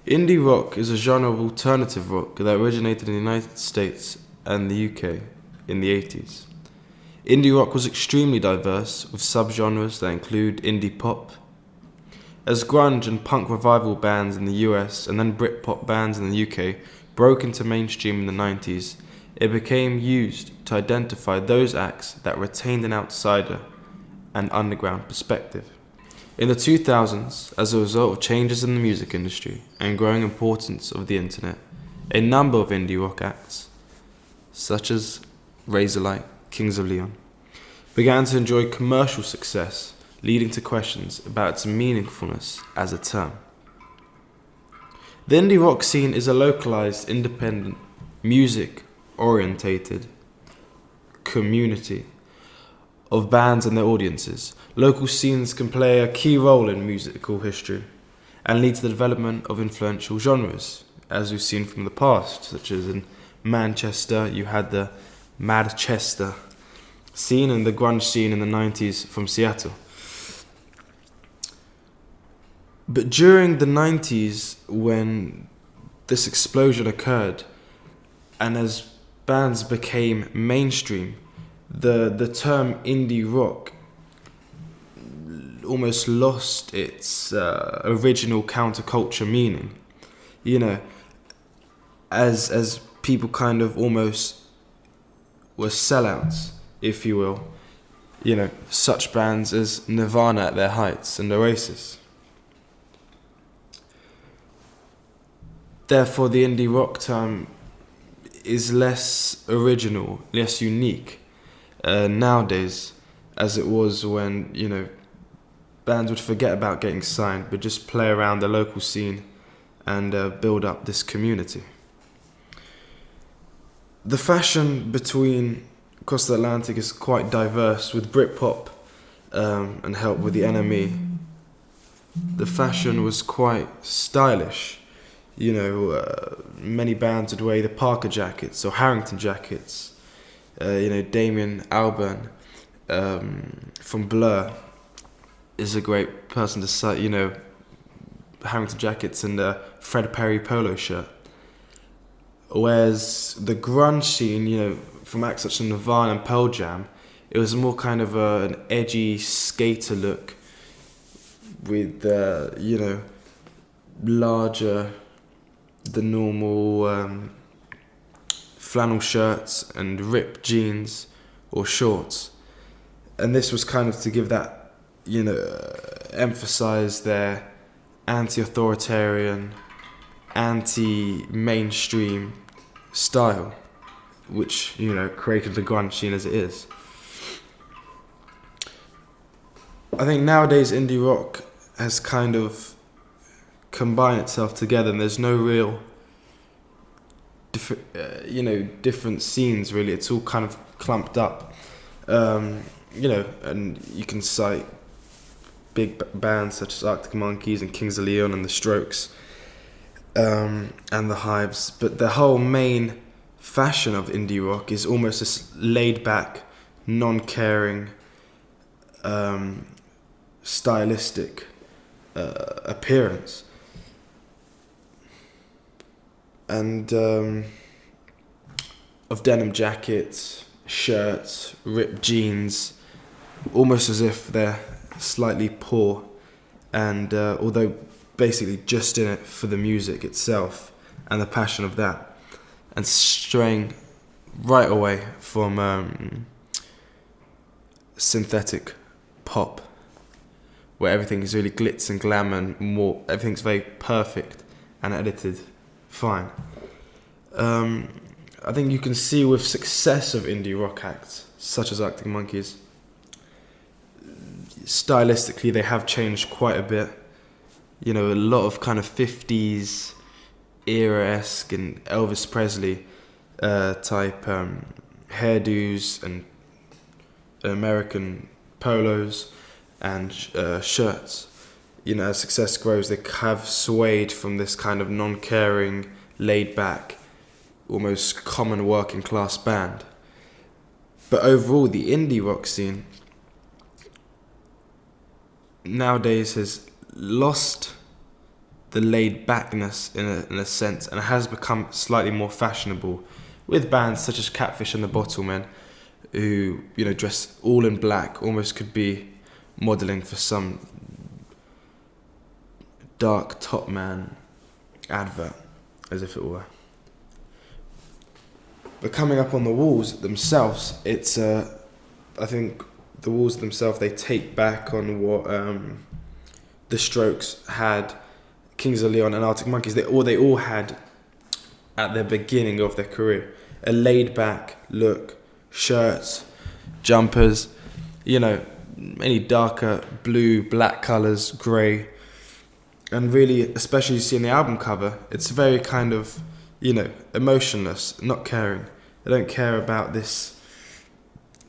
Indie rock is a genre of alternative rock that originated in the United States and the UK in the 80s. Indie rock was extremely diverse, with subgenres that include indie pop. As grunge and punk revival bands in the US and then Britpop bands in the UK broke into mainstream in the 90s, it became used to identify those acts that retained an outsider and underground perspective. In the 2000s, as a result of changes in the music industry and growing importance of the internet, a number of indie rock acts, such as Razorlight, Kings of Leon, began to enjoy commercial success, leading to questions about its meaningfulness as a term. The indie rock scene is a localized, independent, music-orientated community of bands and their audiences. Local scenes can play a key role in musical history and lead to the development of influential genres, as we've seen from the past, such as in Manchester, you had the Madchester scene and the grunge scene in the 90s from Seattle. But during the 90s, when this explosion occurred, and as bands became mainstream, the term indie rock almost lost its original counterculture meaning. You know, as people kind of almost were sellouts, if you will. You know, such bands as Nirvana at their heights and Oasis. Therefore, the indie rock term is less original, less unique nowadays, as it was when, you know, bands would forget about getting signed, but just play around the local scene and build up this community. The fashion between across the Atlantic is quite diverse, with Britpop and help with the NME. The fashion was quite stylish. You know, many bands would wear the Parker jackets or Harrington jackets. You know, Damien Albarn from Blur is a great person to cite. You know, Harrington jackets and a Fred Perry polo shirt. Whereas the grunge scene, you know, from acts such as Nirvana and Pearl Jam, it was more kind of an edgy skater look with, you know, larger than normal flannel shirts and ripped jeans or shorts. And this was kind of to give that, you know, emphasize their anti-authoritarian, anti-mainstream style, which, you know, created the grunge scene as it is. I think nowadays indie rock has kind of combined itself together, and there's no real different scenes really. It's all kind of clumped up, you know, and you can cite big bands such as Arctic Monkeys and Kings of Leon and the Strokes, and the Hives, but the whole main fashion of indie rock is almost this laid back, non-caring, stylistic appearance. And of denim jackets, shirts, ripped jeans, almost as if they're slightly poor, and although basically just in it for the music itself and the passion of that, and straying right away from synthetic pop, where everything is really glitz and glamour and more, everything's very perfect and edited fine. I think you can see with success of indie rock acts such as Arctic Monkeys, stylistically they have changed quite a bit. You know, a lot of kind of 50s era-esque and Elvis Presley type hairdos and American polos and shirts. You know, as success grows, they have swayed from this kind of non-caring, laid-back, almost common working class band. But overall, the indie rock scene nowadays has lost the laid backness in a sense, and it has become slightly more fashionable with bands such as Catfish and the Bottlemen, who, you know, dress all in black, almost could be modelling for some dark Top Man advert, as if it were. But coming up on the walls themselves, it's I think the walls themselves, they take back on what the Strokes had, Kings of Leon and Arctic Monkeys, they all had at the beginning of their career. A laid back look, shirts, jumpers, you know, any darker blue, black colours, grey. And really, especially you see in the album cover, it's very kind of, you know, emotionless, not caring. They don't care about this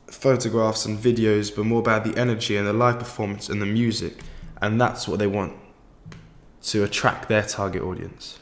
photographs and videos, but more about the energy and the live performance and the music. And that's what they want to attract their target audience.